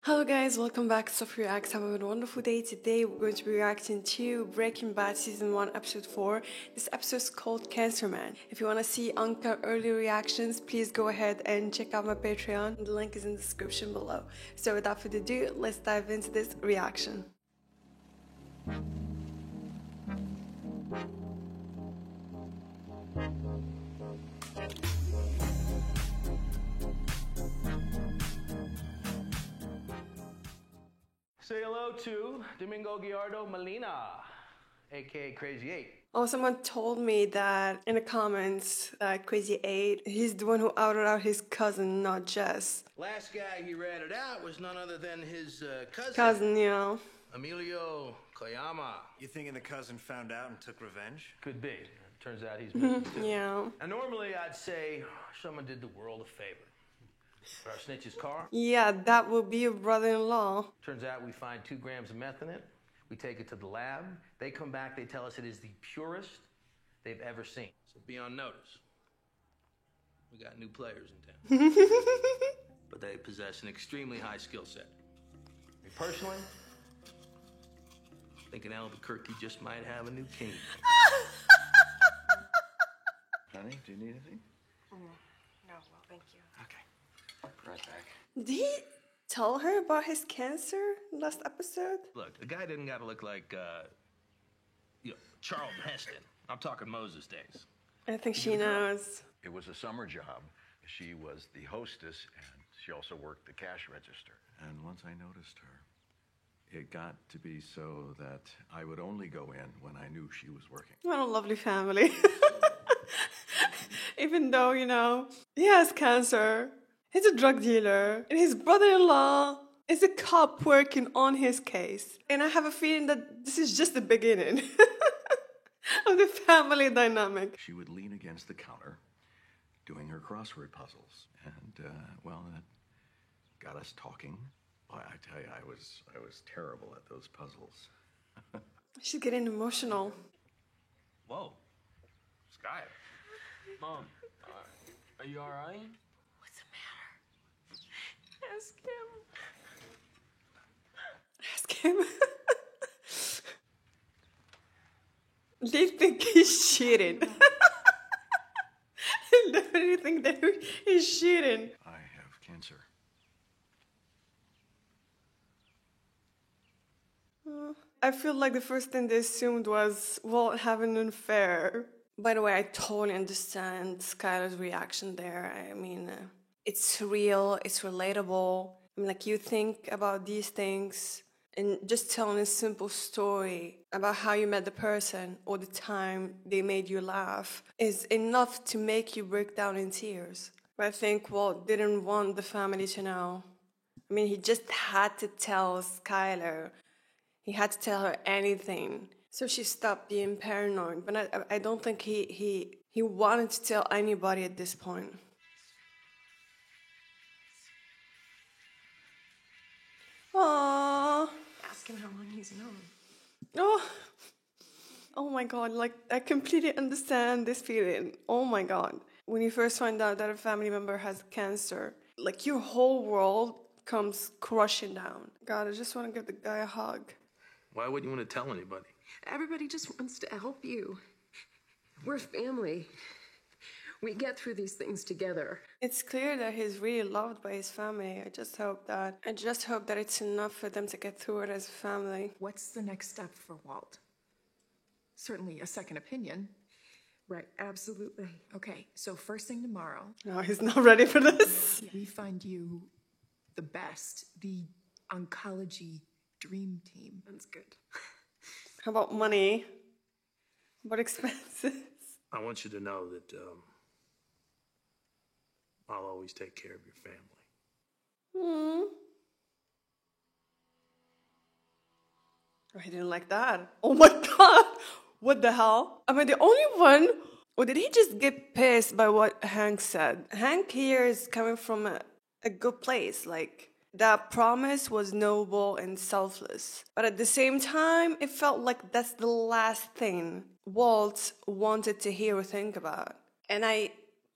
Hello guys, welcome back to Sophie Reacts. Have a wonderful day. Today we're going to be reacting to Breaking Bad Season 1 Episode 4. This episode is called Cancer Man. If you want to see uncut early reactions, please go ahead and check out my Patreon. The link is in the description below. So without further ado, let's dive into this reaction. Say hello to Domingo Gallardo Molina, aka Crazy 8. Oh, someone told me that in the comments that Crazy 8, he's the one who outed out his cousin, not Jess. Last guy he ratted out was none other than his Cousin, you know. Emilio Koyama. You thinking the cousin found out and took revenge? Could be. Turns out he's missing too. Yeah. And normally I'd say someone did the world a favor. Put our snitch's car. Yeah, that will be your brother-in-law. Turns out we find 2 grams of meth in it. We take it to the lab. They come back, they tell us it is the purest they've ever seen. So be on notice. We got new players in town. But they possess an extremely high skill set. Me personally, thinking Albuquerque just might have a new king. Honey, do you need anything? No, well, thank you. Okay. Right back. Did he tell her about his cancer last episode? Look, the guy didn't gotta look like, Charlton Heston. I'm talking Moses days. I think she knows. It was a summer job. She was the hostess, and she also worked the cash register. And once I noticed her, it got to be so that I would only go in when I knew she was working. What a lovely family. Even though, you know, he has cancer, he's a drug dealer, and his brother-in-law is a cop working on his case. And I have a feeling that this is just the beginning of the family dynamic. She would lean against the counter doing her crossword puzzles. And, that got us talking. Boy, I tell you, I was terrible at those puzzles. She's getting emotional. Whoa. Sky. Mom, are you alright? What's the matter? Ask him. Ask him. They think he's cheating. They definitely think that he's cheating. I have cancer. I feel like the first thing they assumed was, well, having an affair. By the way, I totally understand Skylar's reaction there. I mean, it's real, it's relatable. I mean, like, you think about these things and just telling a simple story about how you met the person or the time they made you laugh is enough to make you break down in tears. But I think Walt didn't want the family to know. I mean, he just had to tell Skylar. He had to tell her anything. So she stopped being paranoid. But I don't think he wanted to tell anybody at this point. Aww. Ask him how long he's known. Oh my God, like, I completely understand this feeling. Oh my God. When you first find out that a family member has cancer, like, your whole world comes crushing down. God, I just want to give the guy a hug. Why wouldn't you want to tell anybody? Everybody just wants to help you. We're family. We get through these things together. It's clear that he's really loved by his family. I just hope that it's enough for them to get through it as a family. What's the next step for Walt? Certainly a second opinion. Right, absolutely. Okay, so first thing tomorrow, No, he's not ready for this. we find you the best, the oncology dream team. That's good. How about money? What expenses? I want you to know that I'll always take care of your family. Oh, he didn't like that. Oh my God. What the hell? Am I the only one? Or did he just get pissed by what Hank said? Hank here is coming from a good place. Like, that promise was noble and selfless. But at the same time, it felt like that's the last thing Walt wanted to hear or think about. And I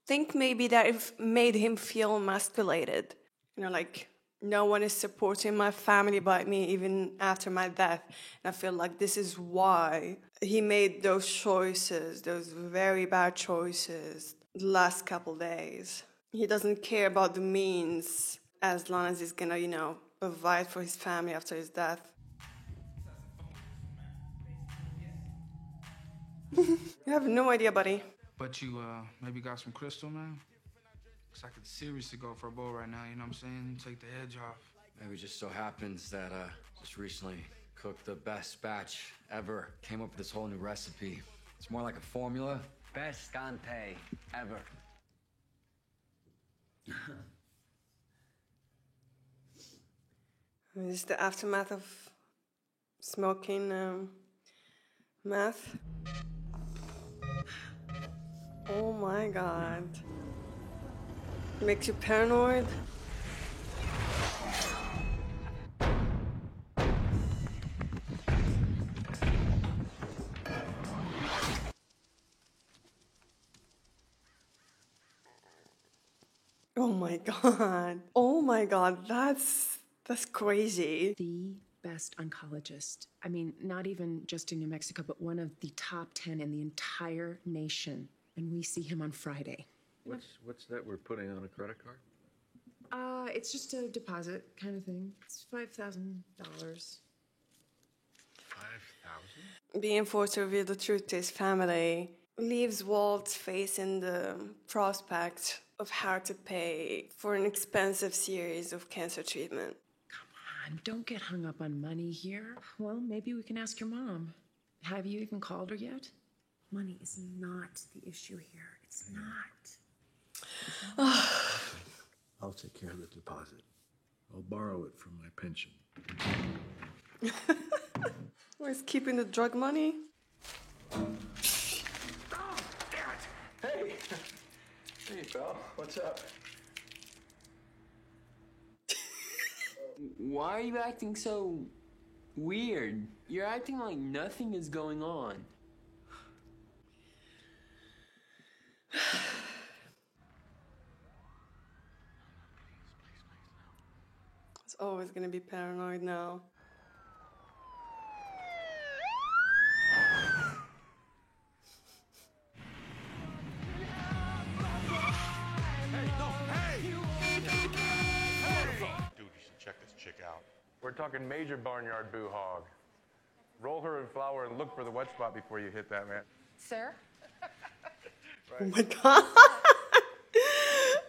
think maybe that it made him feel emasculated. You know, like, No one is supporting my family but me even after my death. And I feel like this is why he made those choices, those very bad choices, the last couple days. He doesn't care about the means as long as he's gonna, provide for his family after his death. You have no idea, buddy. But you, maybe got some crystal, man? Cause I could seriously go for a bowl right now, you know what I'm saying? Take the edge off. Maybe it just so happens that, just recently cooked the best batch ever. Came up with this whole new recipe. It's more like a formula. Best scante ever. Is this the aftermath of smoking meth? Oh my god. Makes you paranoid? Oh my god. Oh my god, that's crazy. The best oncologist. I mean, not even just in New Mexico, but one of the top 10 in the entire nation. And we see him on Friday. What's that we're putting on a credit card? It's just a deposit kind of thing. It's $5,000. 5,000? Being forced to reveal the truth to his family leaves Walt facing the prospect of how to pay for an expensive series of cancer treatment. Come on, don't get hung up on money here. Well, maybe we can ask your mom. Have you even called her yet? Money is not the issue here. It's not. I'll take care of the deposit. I'll borrow it from my pension. Where's keeping the drug money? Hey! Hey, pal. What's up? Why are you acting so weird? You're acting like nothing is going on. It's always gonna be paranoid now. Dude, you should check this chick out. We're talking major barnyard boo hog. Roll her in flour and look for the wet spot before you hit that, man. Sir? Oh my god!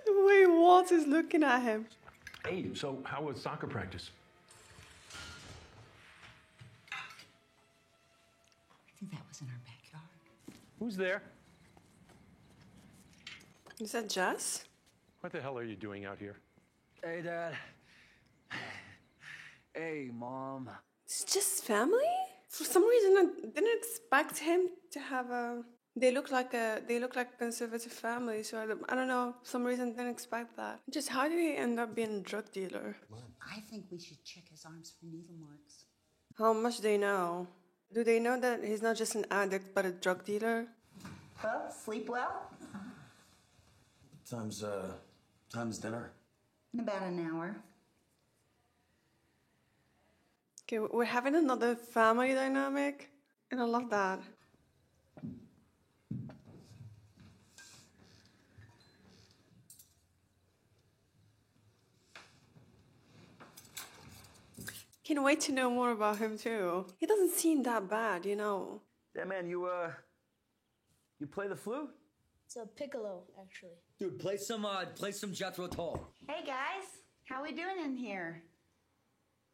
The way Walt is looking at him. Hey, so how was soccer practice? I think that was in our backyard. Who's there? Is that Jess? What the hell are you doing out here? Hey, Dad. Hey, Mom. It's just family? For some reason, I didn't expect him to have a. They look like a conservative family, so I don't know. For some reason, didn't expect that. Just how did he end up being a drug dealer? I think we should check his arms for needle marks. How much do they know? Do they know that he's not just an addict, but a drug dealer? Well, sleep well? Time's dinner. In about an hour. Okay, we're having another family dynamic, and I love that. Can't wait to know more about him too. He doesn't seem that bad, Yeah, man, you play the flute? It's a piccolo, actually. Dude, play some Jethro Tull. Hey guys, how we doing in here?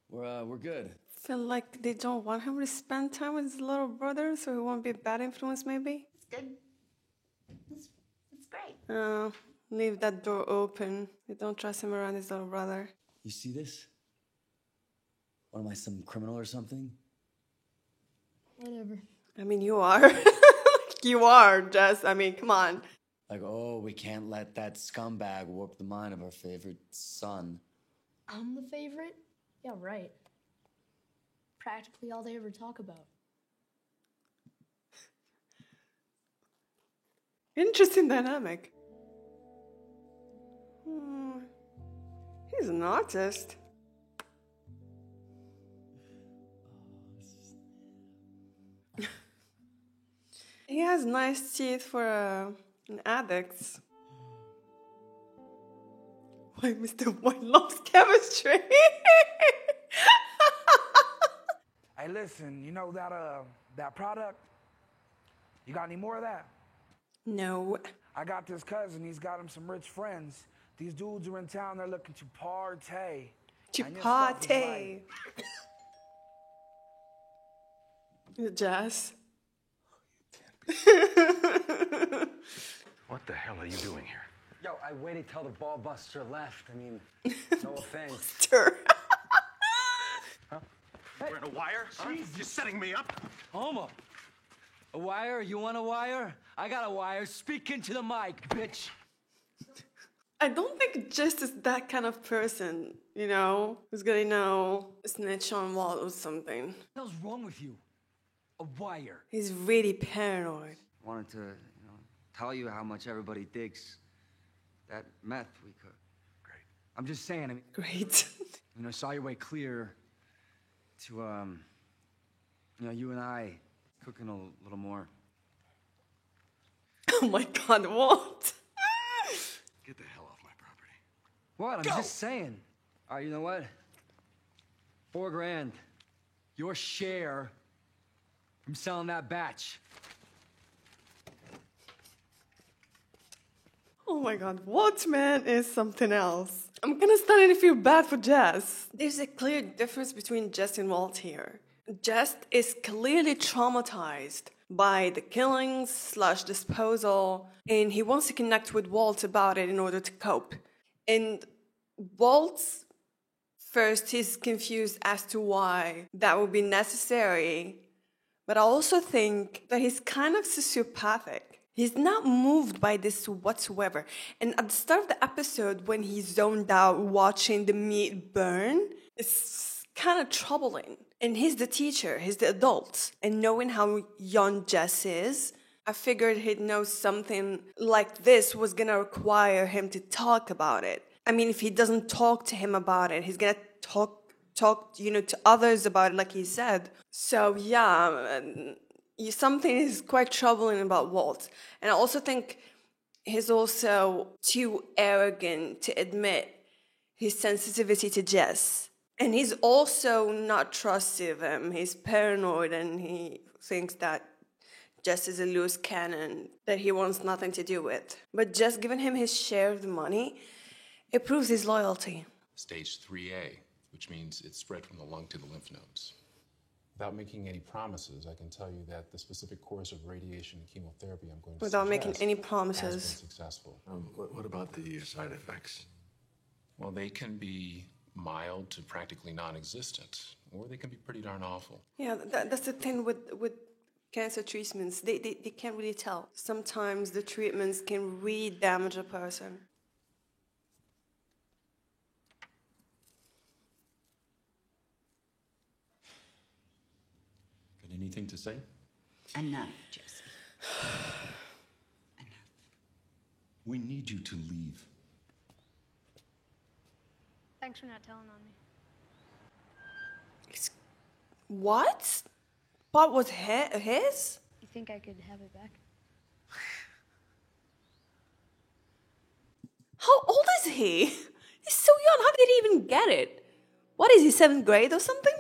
We're good. Feel like they don't want him to spend time with his little brother, so he won't be a bad influence, maybe? It's good. It's great. Oh, leave that door open. They don't trust him around his little brother. You see this? What am I, some criminal or something? Whatever. I mean, you are. You are, Jess. I mean, come on. Like, oh, we can't let that scumbag warp the mind of our favorite son. I'm the favorite? Yeah, right. Practically all they ever talk about. Interesting dynamic. He's an artist. has nice teeth for an addict. Why Mr. White loves chemistry? Hey, listen, you know that product? You got any more of that? No. I got this cousin. He's got him some rich friends. These dudes are in town. They're looking to partay. To And your stuff is partay. like- Jess. What the hell are you doing here? Yo, I waited till the ball buster left. I mean, no offense. Sure. We're in a wire? Huh? You're setting me up? Homo. A wire? You want a wire? I got a wire. Speak into the mic, bitch. I don't think Jess is that kind of person, you know, who's gonna, snitch on Walt or something. What the hell's wrong with you? A wire. He's really paranoid. Wanted to, tell you how much everybody digs that meth we cook. Great. I'm just saying, I mean... Great. Saw your way clear to, you and I cooking a little more. Oh my God, what? Get the hell off my property. What? I'm just saying. All right, you know what? $4,000. Your share from selling that batch. Oh my God, Walt, man, is something else. I'm gonna start to feel bad for Jess. There's a clear difference between Jess and Walt here. Jess is clearly traumatized by the killings / disposal, and he wants to connect with Walt about it in order to cope. And Walt, first, he's confused as to why that would be necessary, but I also think that he's kind of sociopathic. He's not moved by this whatsoever. And at the start of the episode, when he's zoned out watching the meat burn, it's kind of troubling. And he's the teacher, he's the adult. And knowing how young Jess is, I figured he'd know something like this was gonna require him to talk about it. I mean, if he doesn't talk to him about it, he's gonna talk to others about it, like he said. So yeah, something is quite troubling about Walt. And I also think he's also too arrogant to admit his sensitivity to Jess. And he's also not trusting of him. He's paranoid and he thinks that Jess is a loose cannon that he wants nothing to do with. But just giving him his share of the money, it proves his loyalty. Stage 3A, which means it's spread from the lung to the lymph nodes. Without making any promises, I can tell you that the specific course of radiation and chemotherapy I'm going to Without suggest making any has promises. been successful. What about the side effects? Well, they can be mild to practically non-existent, or they can be pretty darn awful. Yeah, that's the thing with cancer treatments. They can't really tell. Sometimes the treatments can really damage a person. Got anything to say? Enough, Jesse. We need you to leave. Thanks for not telling on me. What? What was his? You think I could have it back? How old is he? He's so young. How did he even get it? What is he, 7th grade or something?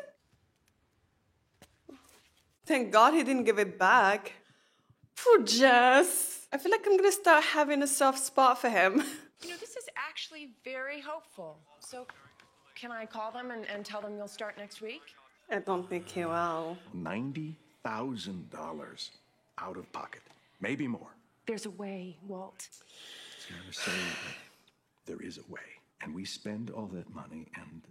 Thank God he didn't give it back. Poor Jess. I feel like I'm gonna start having a soft spot for him. This is actually very hopeful. So, can I call them and tell them you'll start next week? I don't think he will. $90,000 out of pocket. Maybe more. There's a way, Walt. Sarah, say that there is a way. And we spend all that money and...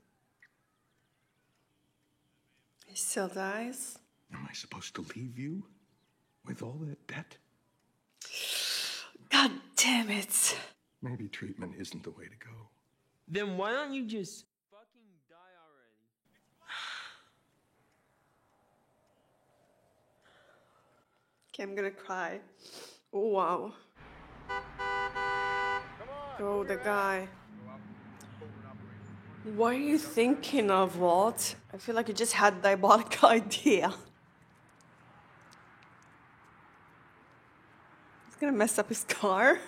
He still dies? Am I supposed to leave you with all that debt? God damn it. Maybe treatment isn't the way to go. Then why don't you just fucking die already? Okay, I'm gonna cry. Oh, wow. Oh, the guy. What are you thinking of, Walt? I feel like you just had a diabolical idea. gonna mess up his car.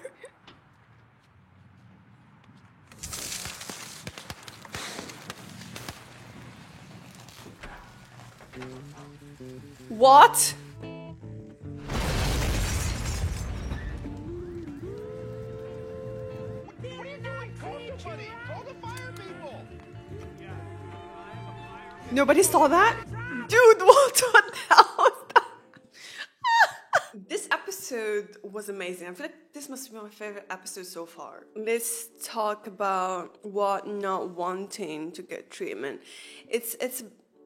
What? Nobody saw that? Dude, what the hell was that? This episode was amazing. I feel like this must be my favorite episode so far. Let's talk about what not wanting to get treatment. It's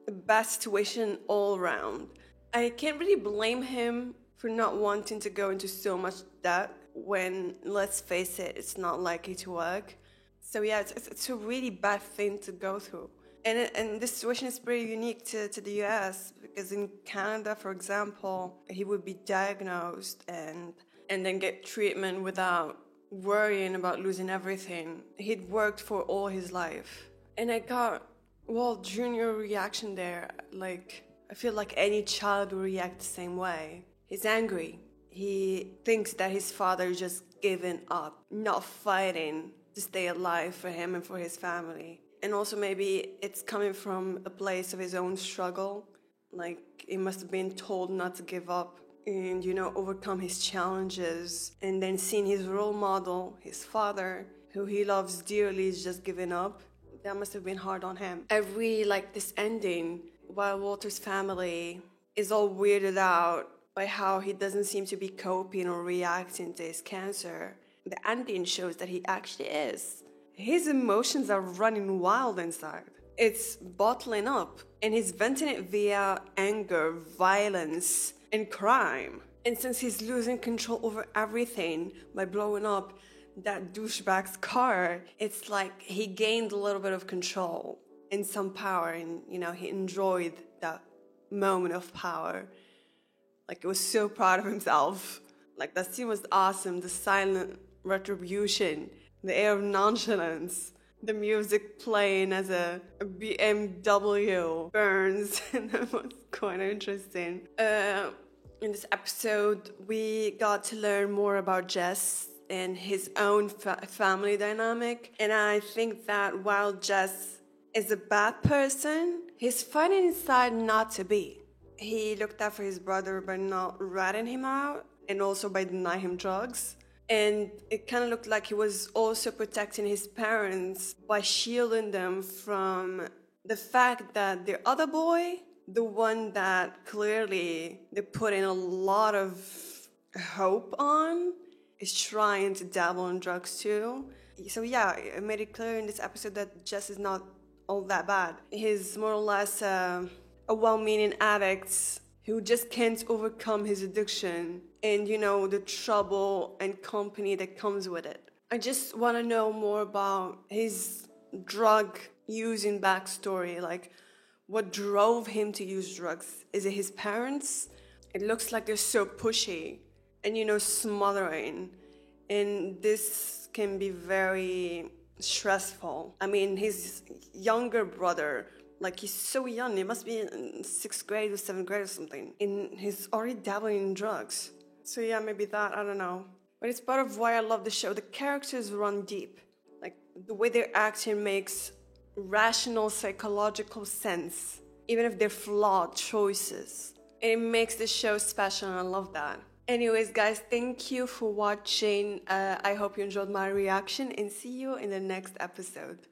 a bad situation all around. I can't really blame him for not wanting to go into so much debt when, let's face it, it's not likely to work. So yeah, it's a really bad thing to go through. And this situation is pretty unique to the US, because in Canada, for example, he would be diagnosed and then get treatment without worrying about losing everything. He'd worked for all his life. And I got, Junior reaction there. Like, I feel like any child will react the same way. He's angry. He thinks that his father just given up, not fighting to stay alive for him and for his family. And also maybe it's coming from a place of his own struggle. Like, he must have been told not to give up and, overcome his challenges. And then seeing his role model, his father, who he loves dearly, is just giving up. That must have been hard on him. I really like this ending. While Walter's family is all weirded out by how he doesn't seem to be coping or reacting to his cancer, the ending shows that he actually is. His emotions are running wild inside. It's bottling up, and he's venting it via anger, violence, and crime. And since he's losing control over everything by blowing up that douchebag's car, it's like he gained a little bit of control and some power, and, he enjoyed that moment of power. Like, he was so proud of himself. Like, that scene was awesome. The silent retribution, the air of nonchalance, the music playing as a BMW burns, and that was quite interesting. In this episode, we got to learn more about Jess and his own family dynamic, and I think that while Jess is a bad person, he's fighting inside not to be. He looked out for his brother by not ratting him out, and also by denying him drugs. And it kind of looked like he was also protecting his parents by shielding them from the fact that their other boy, the one that clearly they put in a lot of hope on, is trying to dabble in drugs too. So yeah, it made it clear in this episode that Jess is not all that bad. He's more or less a well-meaning addict who just can't overcome his addiction and, the trouble and company that comes with it. I just want to know more about his drug-using backstory, like what drove him to use drugs. Is it his parents? It looks like they're so pushy and, smothering. And this can be very stressful. I mean, his younger brother, like, he's so young, he must be in 6th grade or 7th grade or something. And he's already dabbling in drugs. So yeah, maybe that, I don't know. But it's part of why I love the show. The characters run deep. Like, the way they're acting makes rational psychological sense, even if they're flawed choices. And it makes the show special, and I love that. Anyways, guys, thank you for watching. I hope you enjoyed my reaction, and see you in the next episode.